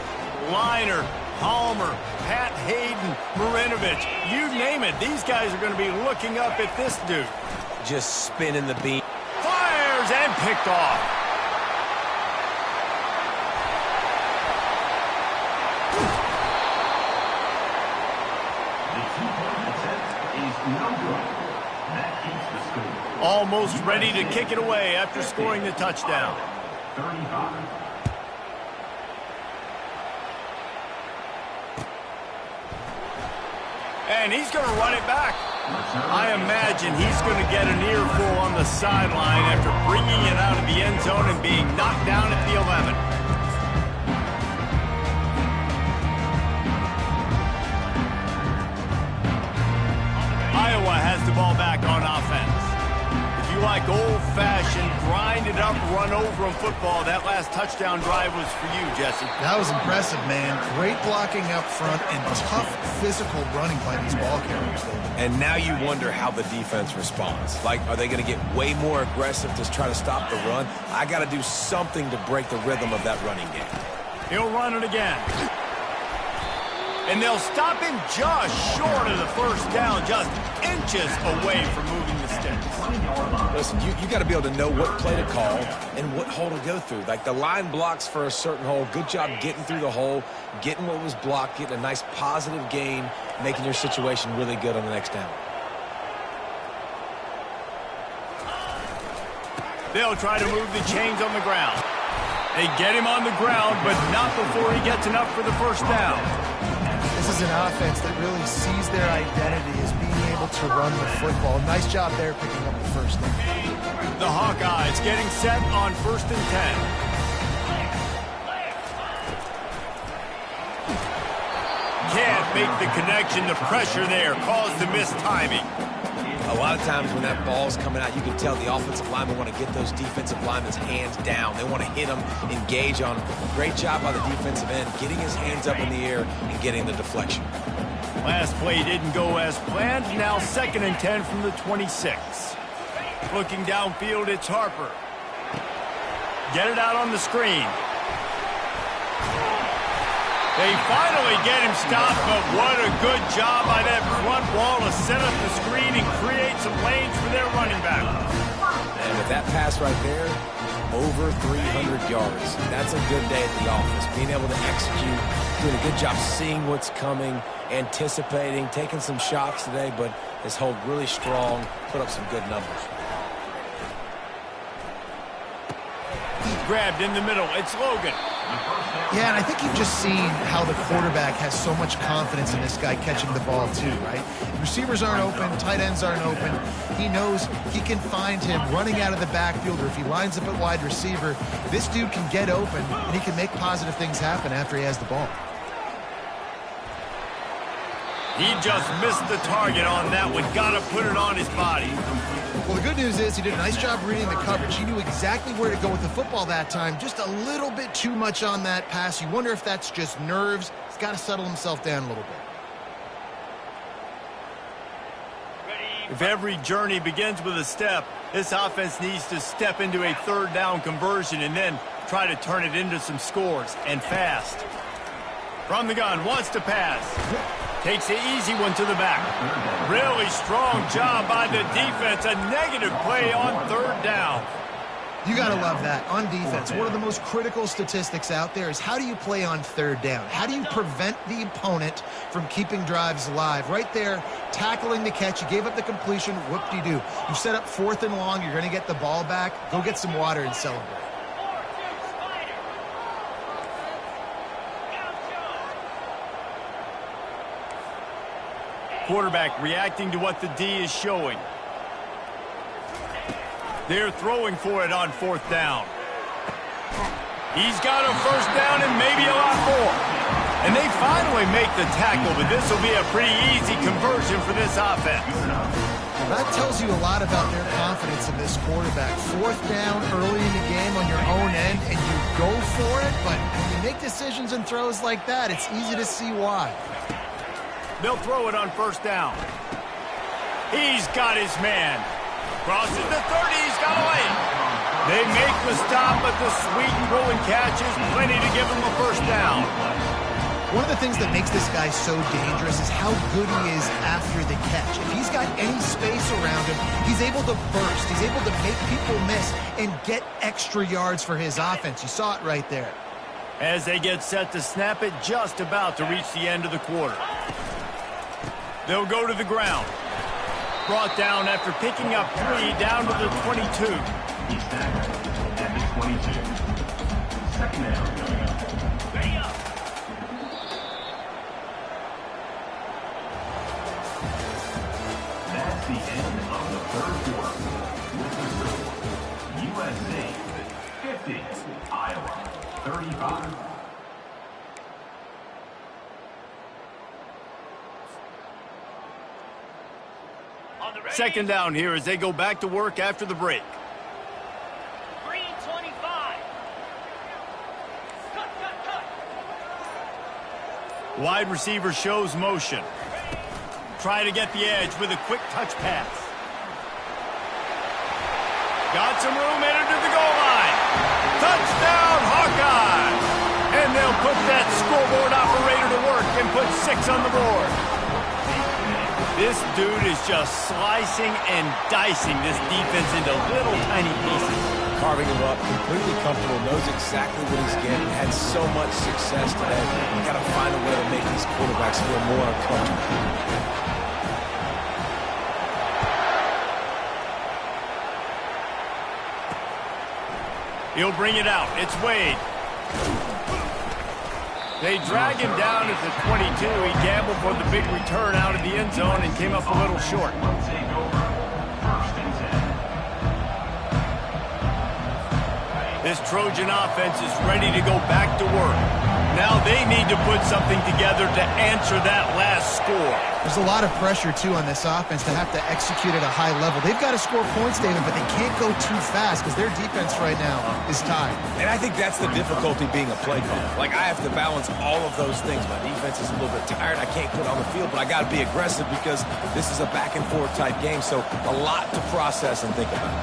Liner, Palmer, Pat Hayden, Marinovich, you name it. These guys are going to be looking up at this dude. Just spinning the beat. Fires and picked off. Almost ready to kick it away after scoring the touchdown. 35. And he's going to run it back. I imagine he's going to get an earful on the sideline after bringing it out of the end zone and being knocked down at the 11. Iowa has the ball back on offense. If you like old-fashioned, grind-it-up, run-over football, that last touchdown drive was for you, Jesse. That was impressive, man. Great blocking up front and tough physical running by these ball carriers. And now you wonder how the defense responds. Like, are they going to get way more aggressive to try to stop the run? I got to do something to break the rhythm of that running game. He'll run it again. And they'll stop him just short of the 1st down, just inches away from moving the sticks. Listen, you got to be able to know what play to call and what hole to go through. Like, the line blocks for a certain hole. Good job getting through the hole, getting what was blocked, getting a nice positive gain, making your situation really good on the next down. They'll try to move the chains on the ground. They get him on the ground, but not before he gets enough for the 1st down. This is an offense that really sees their identity as being able to run the football. Nice job there picking up the 1st down. The Hawkeyes getting set on 1st and 10. Can't make the connection. The pressure there caused the missed timing. A lot of times when that ball's coming out, you can tell the offensive linemen want to get those defensive linemen's hands down. They want to hit them, engage on them. Great job by the defensive end, getting his hands up in the air and getting the deflection. Last play didn't go as planned. Now 2nd and 10 from the 26. Looking downfield, it's Harper. Get it out on the screen. They finally get him stopped, but what a good job by that front wall to set up the screen and create some lanes for their running back. And with that pass right there, over 300 yards. That's a good day at the office. Being able to execute, doing a good job seeing what's coming, anticipating, taking some shots today, but his hold really strong, put up some good numbers. Grabbed in the middle. It's Logan. Yeah, and I think you've just seen how the quarterback has so much confidence in this guy catching the ball too, right? Receivers aren't open, tight ends aren't open. He knows he can find him running out of the backfield, or if he lines up at wide receiver, this dude can get open and he can make positive things happen after he has the ball. He just missed the target on that one. Got to put it on his body. Well, the good news is he did a nice job reading the coverage. He knew exactly where to go with the football that time. Just a little bit too much on that pass. You wonder if that's just nerves. He's got to settle himself down a little bit. If every journey begins with a step, this offense needs to step into a 3rd down conversion and then try to turn it into some scores, and fast. From the gun, wants to pass. Takes the easy one to the back. Really strong job by the defense. A negative play on 3rd down. You got to love that. On defense, one of the most critical statistics out there is how do you play on 3rd down? How do you prevent the opponent from keeping drives alive? Right there, tackling the catch. You gave up the completion. Whoop-de-doo. You set up 4th and long. You're going to get the ball back. Go get some water and celebrate. Quarterback reacting to what the D is showing. They're throwing for it on 4th down. He's got a 1st down and maybe a lot more. And they finally make the tackle, but this will be a pretty easy conversion for this offense. That tells you a lot about their confidence in this quarterback. 4th down early in the game on your own end, and you go for it, but when you make decisions and throws like that, it's easy to see why. They'll throw it on 1st down. He's got his man. Crosses the 30. He's got a lane. They make the stop, but the sweet and rolling catch is plenty to give him a 1st down. One of the things that makes this guy so dangerous is how good he is after the catch. If he's got any space around him, he's able to burst. He's able to make people miss and get extra yards for his offense. You saw it right there. As they get set to snap it, just about to reach the end of the quarter. They'll go to the ground. Brought down after picking up 3 down to the 22. He's tackled at the 22. 2nd down. Ready up. That's the end of the 3rd quarter. With the score, USA 50, Iowa 35. On the ready. 2nd down here as they go back to work after the break. 3:25. Cut, cut, cut. Wide receiver shows motion. Try to get the edge with a quick touch pass. Got some room, headed to the goal line. Touchdown, Hawkeye! And they'll put that scoreboard operator to work and put 6 on the board. This dude is just slicing and dicing this defense into little tiny pieces. Carving him up, completely comfortable, knows exactly what he's getting, had so much success today. You got to find a way to make these quarterbacks feel more uncomfortable. He'll bring it out. It's Wade. They drag him down at the 22. He gambled for the big return out of the end zone and came up a little short. Take over. 1st and 10. This Trojan offense is ready to go back to work. Now they need to put something together to answer that last score. There's a lot of pressure, too, on this offense to have to execute at a high level. They've got to score points, David, but they can't go too fast because their defense right now is tied. And I think that's the difficulty being a play caller. Like, I have to balance all of those things. My defense is a little bit tired. I can't put on the field, but I got to be aggressive because this is a back-and-forth type game, so a lot to process and think about.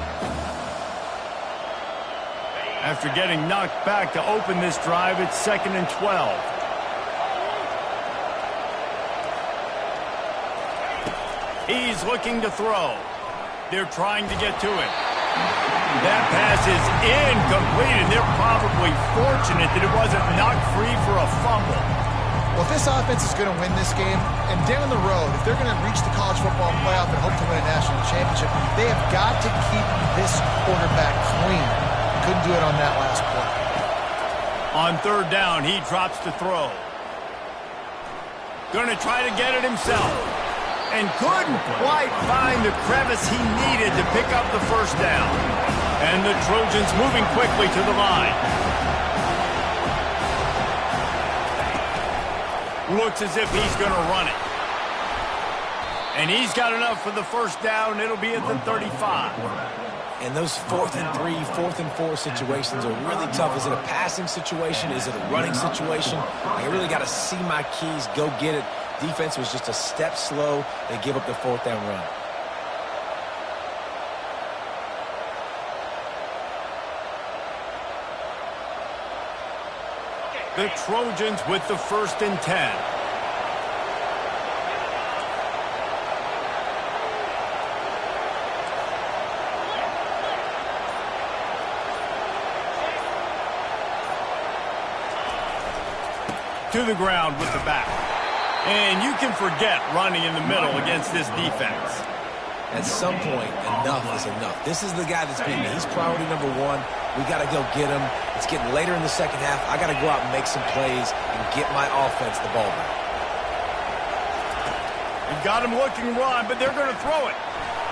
After getting knocked back to open this drive, it's 2nd and 12. He's looking to throw. They're trying to get to it. That pass is incomplete, and they're probably fortunate that it wasn't knocked free for a fumble. Well, if this offense is going to win this game, and down the road, if they're going to reach the college football playoff and hope to win a national championship, they have got to keep this quarterback clean. Couldn't do it on that last play. On 3rd down, he drops to throw. Going to try to get it himself. And couldn't quite find the crevice he needed to pick up the 1st down. And the Trojans moving quickly to the line. Looks as if he's going to run it. And he's got enough for the 1st down. It'll be at the 35. And those 4th and 3, 4th and 4 situations are really tough. Is it a passing situation? Is it a running situation? I really got to see my keys, go get it. Defense was just a step slow. They give up the 4th down run. The Trojans with the 1st and 10. To the ground with the back. And you can forget running in the middle against this defense. At some point, enough is enough. This is the guy that's beating me. He's priority number 1. We got to go get him. It's getting later in the 2nd half. I got to go out and make some plays and get my offense the ball back. You've got him looking run, but they're going to throw it.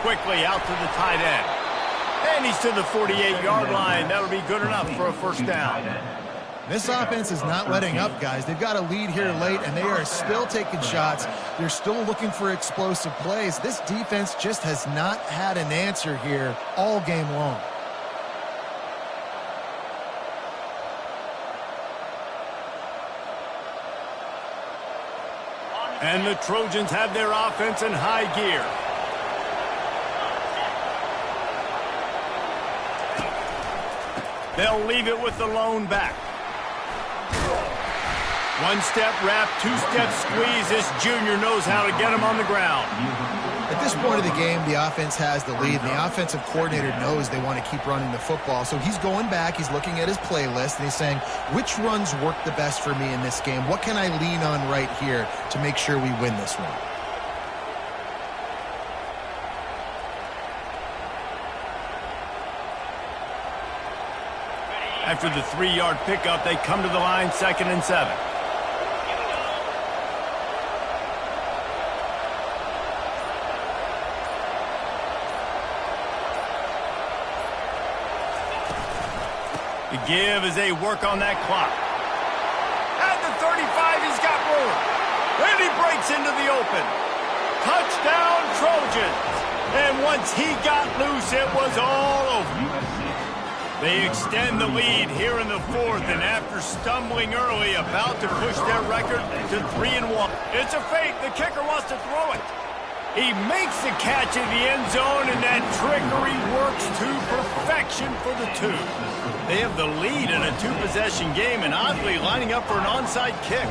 Quickly out to the tight end. And he's to the 48-yard line. That'll be good enough for a 1st down. This offense is not letting up, guys. They've got a lead here late, and they are still taking shots. They're still looking for explosive plays. This defense just has not had an answer here all game long. And the Trojans have their offense in high gear. They'll leave it with the lone back. 1-step wrap, 2-step squeeze. This junior knows how to get him on the ground. At this point of the game, the offense has the lead, and the offensive coordinator knows they want to keep running the football. So he's going back, he's looking at his playlist, and he's saying, which runs work the best for me in this game? What can I lean on right here to make sure we win this one? After the 3-yard pickup, they come to the line, 2nd and 7. The give as they work on that clock. At the 35, he's got room. And he breaks into the open. Touchdown, Trojans. And once he got loose, it was all over. They extend the lead here in the 4th, and after stumbling early, about to push their record to 3-1. It's a fake. The kicker wants to throw it. He makes the catch in the end zone, and that trickery works to perfection for the 2. They have the lead in a 2-possession game, and oddly lining up for an onside kick.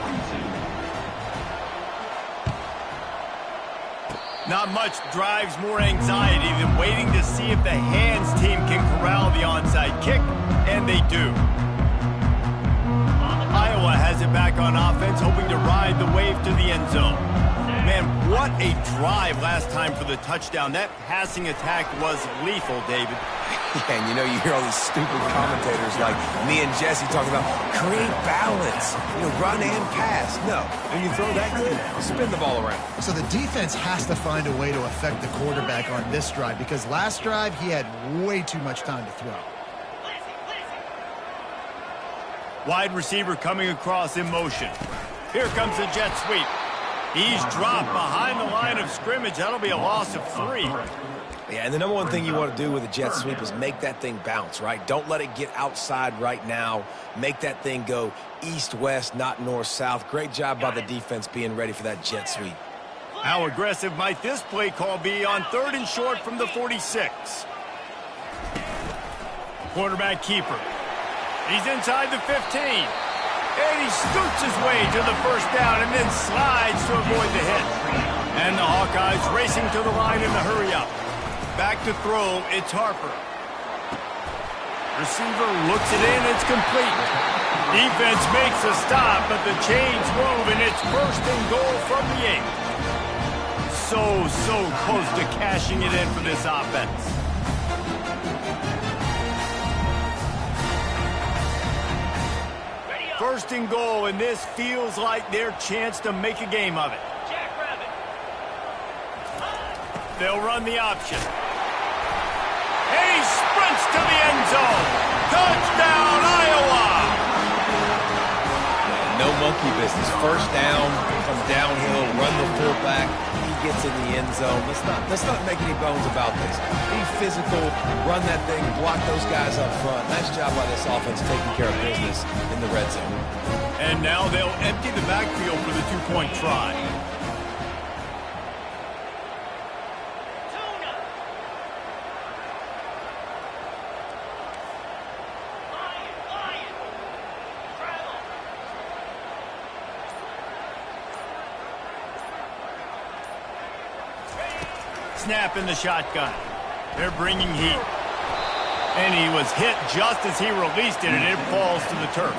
Not much drives more anxiety than waiting to see if the hands team can corral the onside kick, and they do. Iowa has it back on offense, hoping to ride the wave to the end zone. Man, what a drive last time for the touchdown. That passing attack was lethal, David. Yeah, and you know, you hear all these stupid commentators like me and Jesse talking about create balance, run and pass. No, when you throw that good, spin the ball around. So the defense has to find a way to affect the quarterback on this drive, because last drive he had way too much time to throw. Wide receiver coming across in motion. Here comes the jet sweep. He's dropped behind the line of scrimmage. That'll be a loss of 3. Yeah, and the number one thing you want to do with a jet sweep is make that thing bounce, right? Don't let it get outside right now. Make that thing go east-west, not north-south. Great job by the defense being ready for that jet sweep. How aggressive might this play call be on 3rd and short from the 46? Quarterback keeper. He's inside the 15. And he scoots his way to the first down and then slides to avoid the hit. And the Hawkeyes racing to the line in the hurry-up. Back to throw, it's Harper. Receiver looks it in, it's complete. Defense makes a stop, but the chains move, and it's 1st and goal from the 8. So close to cashing it in for this offense. First and goal, and this feels like their chance to make a game of it. They'll run the option. And he sprints to the end zone. Touchdown, Iowa! No monkey business. First down, come downhill, run the fullback. He gets in the end zone. Let's not make any bones about this. Be physical, run that thing, block those guys up front. Nice job by this offense taking care of business in the red zone. And now they'll empty the backfield for the 2-point try. Snap in the shotgun. They're bringing heat. And he was hit just as he released it, and it falls to the turf.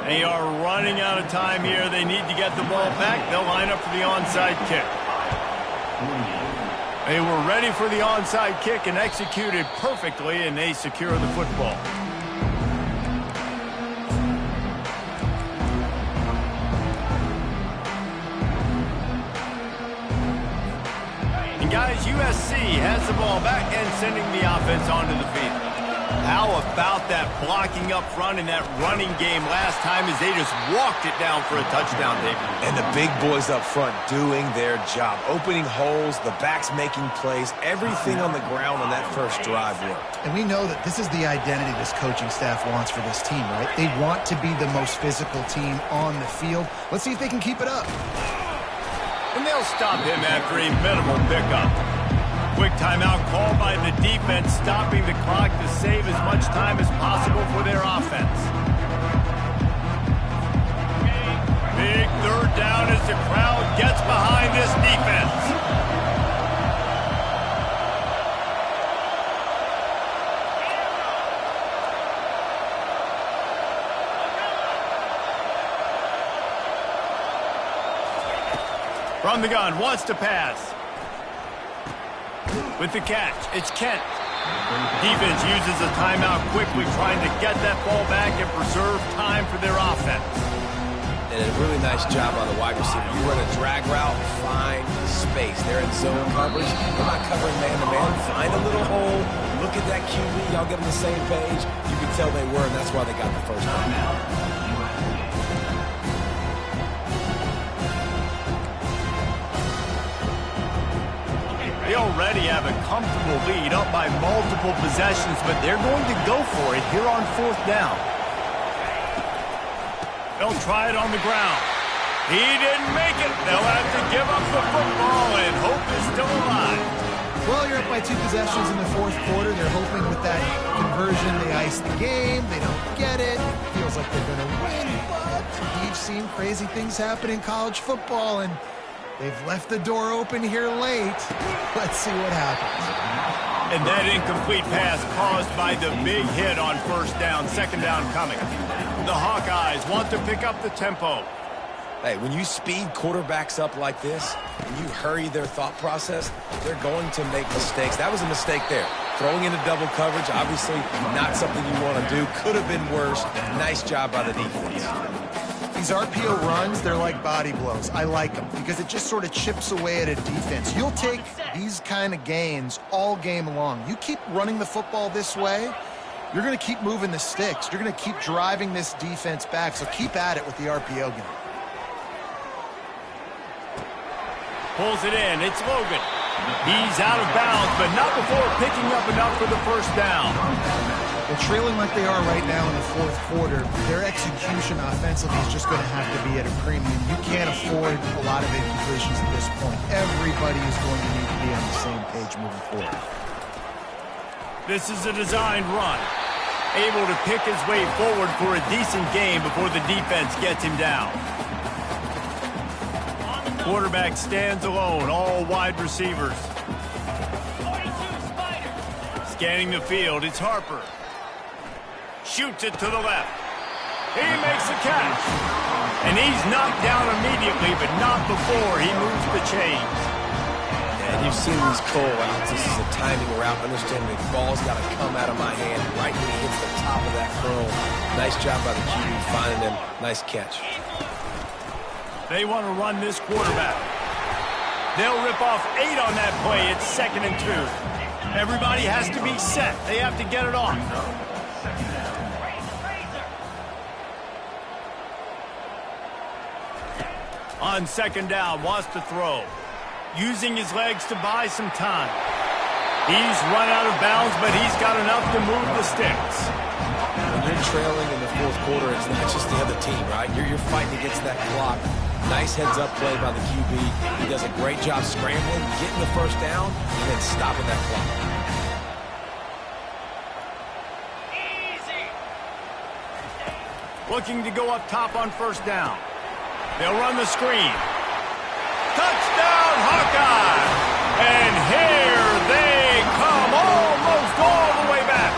They are running out of time here. They need to get the ball back. They'll line up for the onside kick. They were ready for the onside kick and executed perfectly, and they secure the football. Guys, USC has the ball back and sending the offense onto the field. How about that blocking up front in that running game last time as they just walked it down for a touchdown, David? And the big boys up front doing their job. Opening holes, the backs making plays, everything on the ground on that first drive worked. And we know that this is the identity this coaching staff wants for this team, right? They want to be the most physical team on the field. Let's see if they can keep it up. And they'll stop him after a minimal pickup. Quick timeout call by the defense, stopping the clock to save as much time as possible for their offense. Big 3rd down as the crowd gets behind this defense. From the gun, wants to pass. With the catch, it's Kent. Defense uses a timeout quickly, trying to get that ball back and preserve time for their offense. And a really nice job on the wide receiver. You run a drag route, find space. They're in zone coverage. They're not covering man-to-man. Find a little hole. Look at that QB. Y'all get on the same page. You can tell they were, and that's why they got the first one. They already have a comfortable lead, up by multiple possessions, but they're going to go for it here on 4th down. They'll try it on the ground. He didn't make it. They'll have to give up the football, and hope is still alive. Well, you're up by 2 possessions in the 4th quarter. They're hoping with that conversion they ice the game. They don't get it. It feels like they're going to win, but we've seen crazy things happen in college football, and they've left the door open here late. Let's see what happens. And that incomplete pass caused by the big hit on 1st down, 2nd down coming. The Hawkeyes want to pick up the tempo. Hey, when you speed quarterbacks up like this, and you hurry their thought process, they're going to make mistakes. That was a mistake there. Throwing into double coverage, obviously not something you want to do. Could have been worse. Nice job by the defense. These RPO runs, they're like body blows. I like them because it just sort of chips away at a defense. You'll take these kind of gains all game long. You keep running the football this way, you're going to keep moving the sticks. You're going to keep driving this defense back, so keep at it with the RPO game. Pulls it in. It's Logan. He's out of bounds, but not before picking up enough for the first down. Well, trailing like they are right now in the fourth quarter, their execution offensively is just going to have to be at a premium. You can't afford a lot of incompletions at this point. Everybody is going to need to be on the same page moving forward. This is a designed run. Able to pick his way forward for a decent gain before the defense gets him down. Quarterback stands alone, all wide receivers. 42 Spider. Scanning the field, it's Harper. Shoots it to the left. He makes the catch. And he's knocked down immediately, but not before he moves the chains. And you've seen these Cole routes. This is a timing route. Understanding the ball's got to come out of my hand right when he hits the top of that curl. Nice job by the QB finding him. Nice catch. They want to run this quarterback. They'll rip off 8 on that play. It's 2nd and 2. Everybody has to be set. They have to get it off. On 2nd down, wants to throw. Using his legs to buy some time. He's run out of bounds, but he's got enough to move the sticks. When you're trailing in the fourth quarter, it's not just the other team, right? You're fighting against that clock. Nice heads-up play by the QB. He does a great job scrambling, getting the first down, and then stopping that clock. Easy. Looking to go up top on 1st down. They'll run the screen. Touchdown, Hawkeye! And here they come, almost all the way back.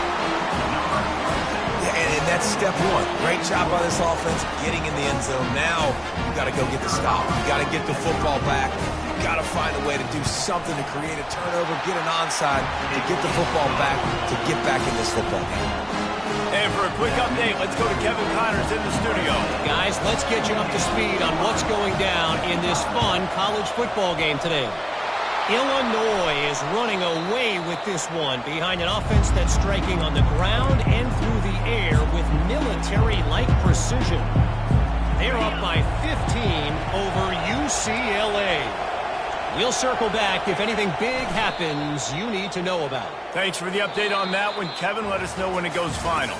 Yeah, and that's step one. Great job by this offense getting in the end zone. Now you got to go get the stop. You got to get the football back. You got to find a way to do something to create a turnover, get an onside, to get the football back, to get back in this football game. And for a quick update, let's go to Kevin Connors in the studio. Guys, let's get you up to speed on what's going down in this fun college football game today. Illinois is running away with this one behind an offense that's striking on the ground and through the air with military-like precision. They're up by 15 over UCLA. We'll circle back if anything big happens you need to know about. Thanks for the update on that one, Kevin. Let us know when it goes final.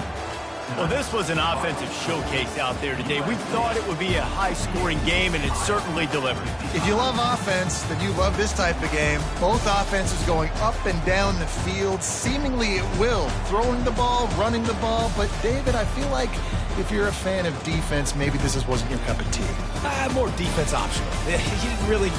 Well, this was an offensive showcase out there today. We thought it would be a high-scoring game, and it certainly delivered. If you love offense, then you love this type of game. Both offenses going up and down the field, seemingly at will. Throwing the ball, running the ball. But, David, I feel like if you're a fan of defense, maybe this wasn't your cup of tea. More defense optional. You didn't really